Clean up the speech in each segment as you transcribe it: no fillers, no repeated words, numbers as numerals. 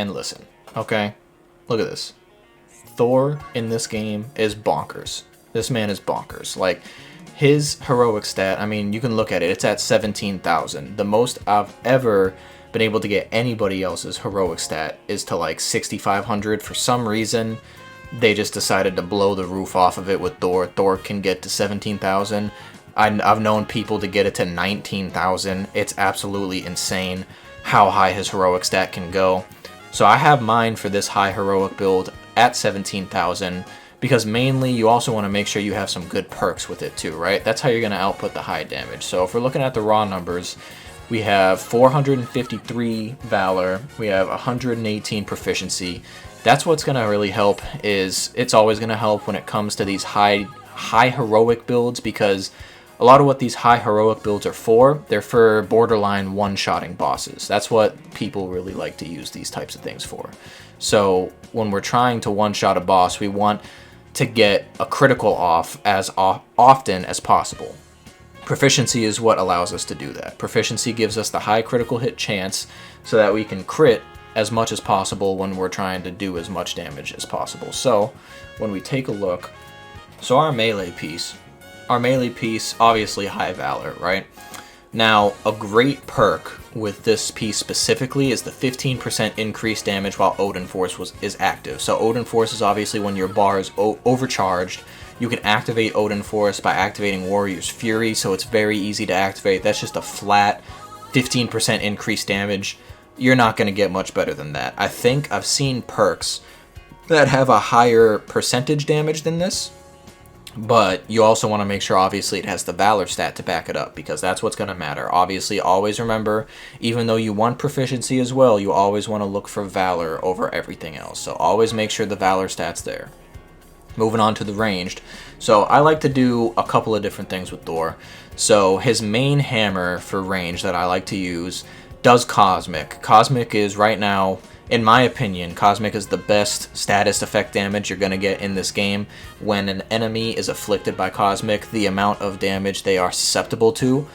and listen, okay? Look at this. Thor in this game is bonkers. This man is bonkers. Like, his heroic stat, I mean, you can look at it. It's at 17,000. The most I've ever been able to get anybody else's heroic stat is to like 6,500. For some reason, they just decided to blow the roof off of it with Thor. Thor can get to 17,000. I've known people to get it to 19,000. It's absolutely insane how high his heroic stat can go. So I have mine for this high heroic build at 17,000 because mainly you also want to make sure you have some good perks with it too, right? That's how you're going to output the high damage. So if we're looking at the raw numbers, we have 453 Valor, we have 118 Proficiency. That's what's going to really help. It's always going to help when it comes to these high heroic builds, because a lot of what these high heroic builds are for, they're for borderline one-shotting bosses. That's what people really like to use these types of things for. So when we're trying to one-shot a boss, we want to get a critical off as often as possible. Proficiency is what allows us to do that. Proficiency gives us the high critical hit chance so that we can crit as much as possible when we're trying to do as much damage as possible. So when we take a look, so our melee piece, obviously high Valor, right? Now, a great perk with this piece specifically is the 15% increased damage while Odin Force is active. So Odin Force is obviously when your bar is overcharged. You can activate Odin Force by activating Warrior's Fury, so it's very easy to activate. That's just a flat 15% increased damage. You're not going to get much better than that. I think I've seen perks that have a higher percentage damage than this, but you also want to make sure, obviously, it has the Valor stat to back it up, because that's what's going to matter. Obviously, always remember, even though you want Proficiency as well, you always want to look for Valor over everything else. So always make sure the Valor stat's there. Moving on to the ranged. So I like to do a couple of different things with Thor. So his main hammer for range that I like to use does Cosmic. Cosmic is, right now, in my opinion, Cosmic is the best status effect damage you're going to get in this game. When an enemy is afflicted by Cosmic, the amount of damage they are susceptible to,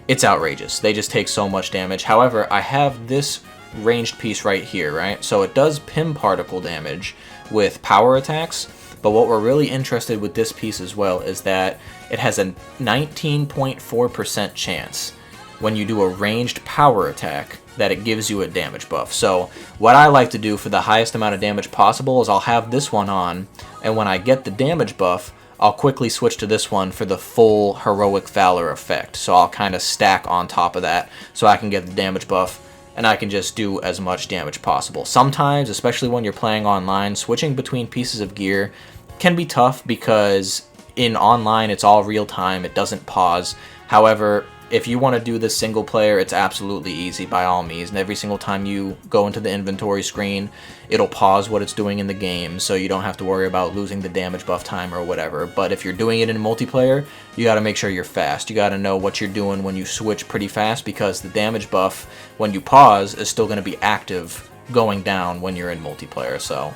it's outrageous. They just take so much damage. However, I have this ranged piece right here, right? So it does Pim Particle damage with power attacks, but what we're really interested with this piece as well is that it has a 19.4% chance when you do a ranged power attack that it gives you a damage buff. So what I like to do for the highest amount of damage possible is I'll have this one on, and when I get the damage buff, I'll quickly switch to this one for the full Heroic Valor effect. So I'll kind of stack on top of that so I can get the damage buff, and I can just do as much damage possible. Sometimes, especially when you're playing online, switching between pieces of gear can be tough because in online it's all real time, it doesn't pause. However, if you want to do this single player, it's absolutely easy by all means, and every single time you go into the inventory screen, it'll pause what it's doing in the game, so you don't have to worry about losing the damage buff time or whatever. But if you're doing it in multiplayer, you got to make sure you're fast. You got to know what you're doing when you switch pretty fast, because the damage buff, when you pause, is still going to be active going down when you're in multiplayer. So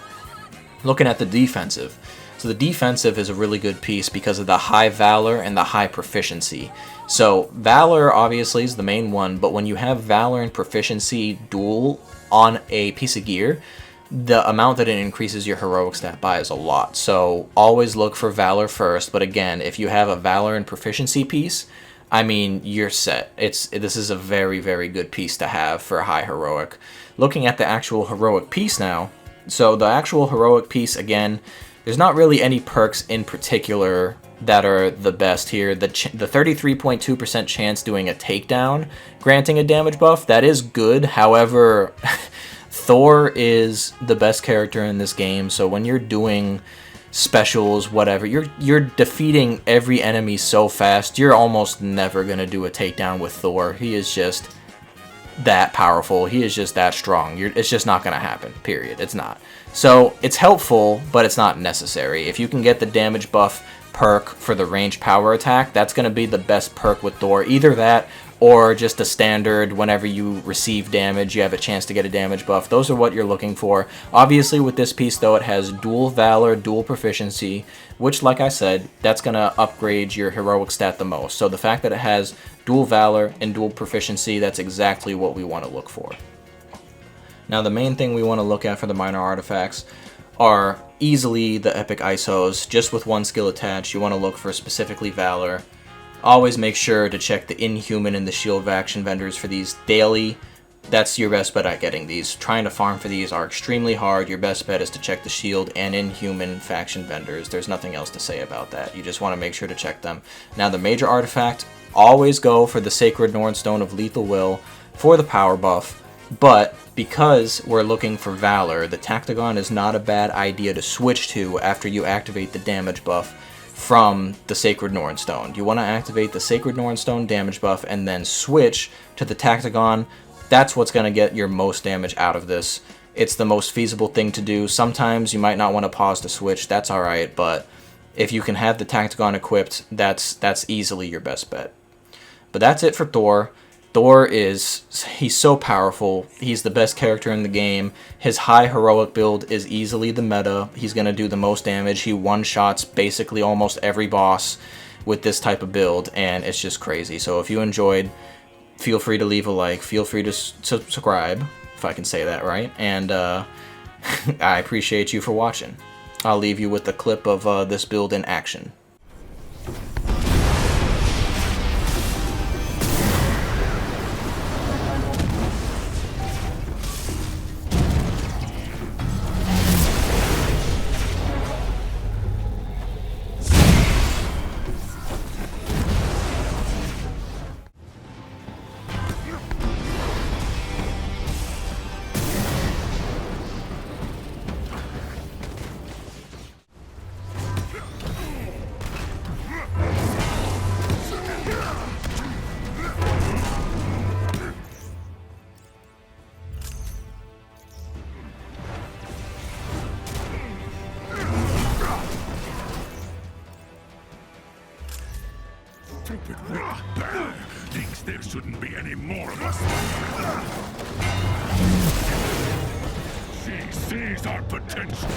looking at the defensive. So the defensive is a really good piece because of the high Valor and the high Proficiency. So Valor obviously is the main one, but when you have Valor and Proficiency dual on a piece of gear, the amount that it increases your heroic stat by is a lot. So always look for Valor first, but again, if you have a Valor and Proficiency piece, I mean, you're set. This is a very, very good piece to have for high heroic. Looking at the actual heroic piece now, so the actual heroic piece, again, there's not really any perks in particular that are the best here. The 33.2% chance doing a takedown, granting a damage buff, that is good. However, Thor is the best character in this game, so when you're doing specials, whatever, you're defeating every enemy so fast, you're almost never going to do a takedown with Thor. He is just that powerful. He is just that strong. It's just not going to happen, period. It's not. So it's helpful, but it's not necessary. If you can get the damage buff perk for the ranged power attack, that's going to be the best perk with Thor. Either that or just a standard, whenever you receive damage, you have a chance to get a damage buff. Those are what you're looking for. Obviously, with this piece, though, it has dual Valor, dual Proficiency, which, like I said, that's going to upgrade your heroic stat the most. So the fact that it has dual Valor and dual Proficiency, that's exactly what we want to look for. Now the main thing we want to look at for the minor artifacts are easily the epic ISOs, just with one skill attached. You want to look for specifically Valor. Always make sure to check the Inhuman and the Shield faction vendors for these daily. That's your best bet at getting these. Trying to farm for these are extremely hard. Your best bet is to check the Shield and Inhuman faction vendors. There's nothing else to say about that. You just want to make sure to check them. Now the major artifact, always go for the Sacred Norn Stone of Lethal Will for the power buff. But because we're looking for Valor, the Tactagon is not a bad idea to switch to after you activate the damage buff from the Sacred Norn Stone. You want to activate the Sacred Norn Stone damage buff and then switch to the Tactagon. That's what's going to get your most damage out of this. It's the most feasible thing to do. Sometimes you might not want to pause to switch. That's alright, but if you can have the Tactagon equipped, that's easily your best bet. But that's it for Thor. Thor he's so powerful. He's the best character in the game. His high heroic build is easily the meta. He's going to do the most damage. He one-shots basically almost every boss with this type of build, and it's just crazy. So if you enjoyed, feel free to leave a like. Feel free to subscribe, if I can say that right. And I appreciate you for watching. I'll leave you with a clip of this build in action. Stupid wicked bear thinks there shouldn't be any more of us. She sees our potential.